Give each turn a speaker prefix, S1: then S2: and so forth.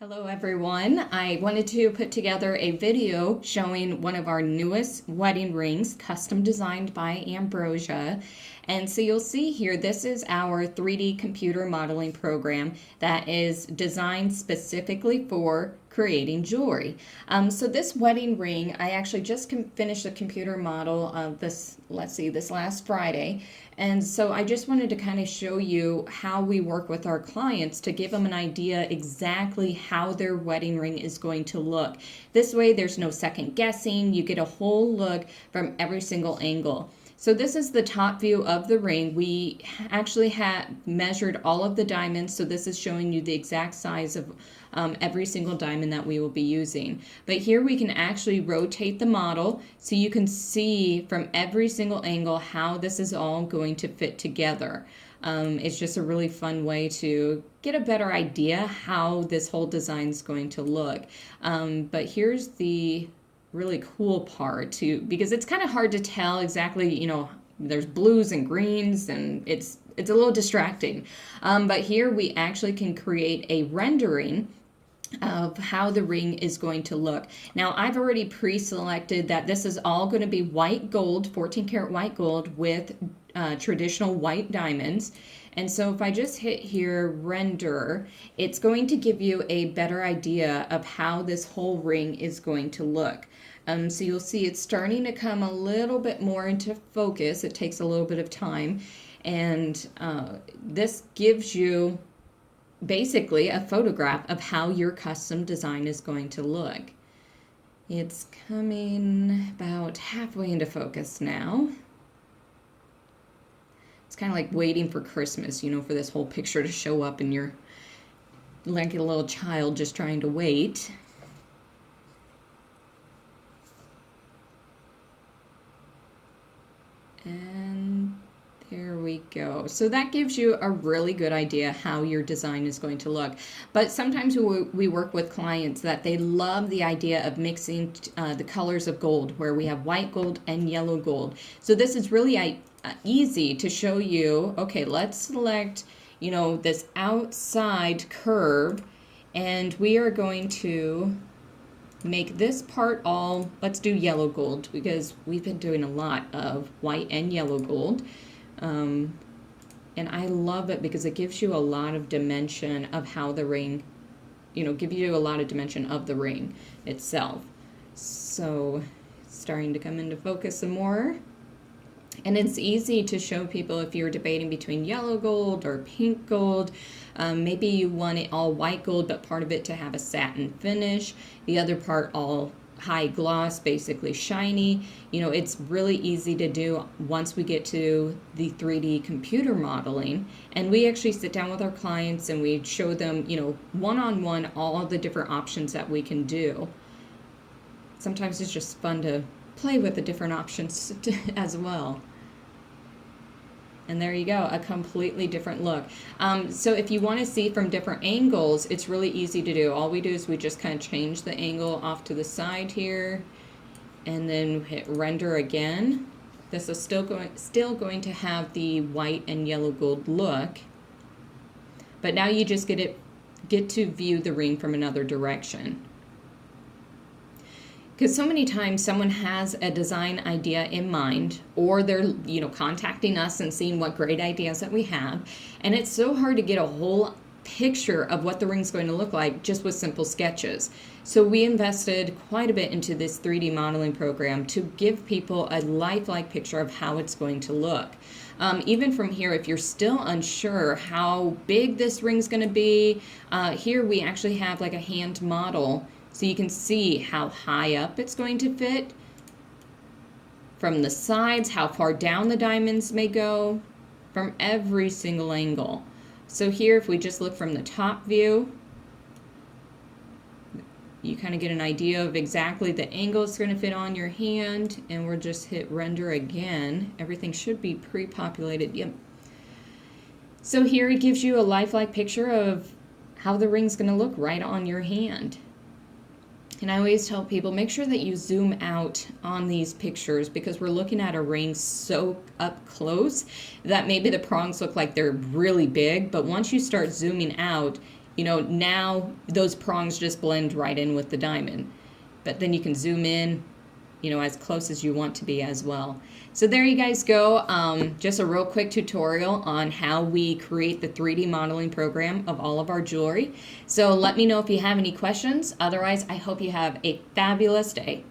S1: Hello everyone. I wanted to put together a video showing one of our newest wedding rings, custom designed by Ambrosia. And so you'll see here, this is our 3D computer modeling program that is designed specifically for creating jewelry. So this wedding ring, I actually just finished the computer model of this last Friday. And so I just wanted to kind of show you how we work with our clients to give them an idea exactly how their wedding ring is going to look. This way there's no second guessing. You get a whole look from every single angle. So this is the top view of the ring. We actually had measured all of the diamonds, so this is showing you the exact size of every single diamond that we will be using. But here we can actually rotate the model so you can see from every single angle how this is all going to fit together. It's just a really fun way to get a better idea how this whole design is going to look. But here's the really cool part too, because it's kind of hard to tell exactly, there's blues and greens and it's a little distracting. But here we actually can create a rendering of how the ring is going to look. Now I've already pre-selected that this is all going to be white gold, 14 karat white gold with traditional white diamonds. And so if I just hit here, render, it's going to give you a better idea of how this whole ring is going to look. So you'll see it's starting to come a little bit more into focus. It takes a little bit of time. And this gives you basically a photograph of how your custom design is going to look. It's coming about halfway into focus now. It's kind of like waiting for Christmas, for this whole picture to show up and you're like a little child just trying to wait. And there we go. So that gives you a really good idea how your design is going to look. But sometimes we work with clients that they love the idea of mixing the colors of gold, where we have white gold and yellow gold. So this is really easy to show you. Okay, let's select, this outside curve, and we are going to make this part all, let's do yellow gold, because we've been doing a lot of white and yellow gold. And I love it because it gives you a lot of dimension of how the ring, give you a lot of dimension of the ring itself. So it's starting to come into focus some more. And it's easy to show people if you're debating between yellow gold or pink gold. Maybe you want it all white gold, but part of it to have a satin finish, the other part all high gloss, basically shiny. It's really easy to do once we get to the 3D computer modeling. And we actually sit down with our clients and we show them, one-on-one all of the different options that we can do. Sometimes it's just fun to play with the different options as well. And there you go, a completely different look. So if you want to see from different angles, it's really easy to do. All we do is we just kind of change the angle off to the side here and then hit render again. This is still going to have the white and yellow gold look. But now you just get to view the ring from another direction. Because so many times someone has a design idea in mind, or they're, contacting us and seeing what great ideas that we have. And it's so hard to get a whole picture of what the ring's going to look like just with simple sketches. So we invested quite a bit into this 3D modeling program to give people a lifelike picture of how it's going to look. Even from here, if you're still unsure how big this ring's going to be, here we actually have like a hand model. So you can see how high up it's going to fit, from the sides, how far down the diamonds may go, from every single angle. So here, if we just look from the top view, you kind of get an idea of exactly the angle it's going to fit on your hand, and we'll just hit render again. Everything should be pre-populated. Yep. So here it gives you a lifelike picture of how the ring's going to look right on your hand. And I always tell people, make sure that you zoom out on these pictures, because we're looking at a ring so up close that maybe the prongs look like they're really big, but once you start zooming out, now those prongs just blend right in with the diamond. But then you can zoom in, as close as you want to be as well. So there you guys go. Just a real quick tutorial on how we create the 3D modeling program of all of our jewelry. So let me know if you have any questions. Otherwise, I hope you have a fabulous day.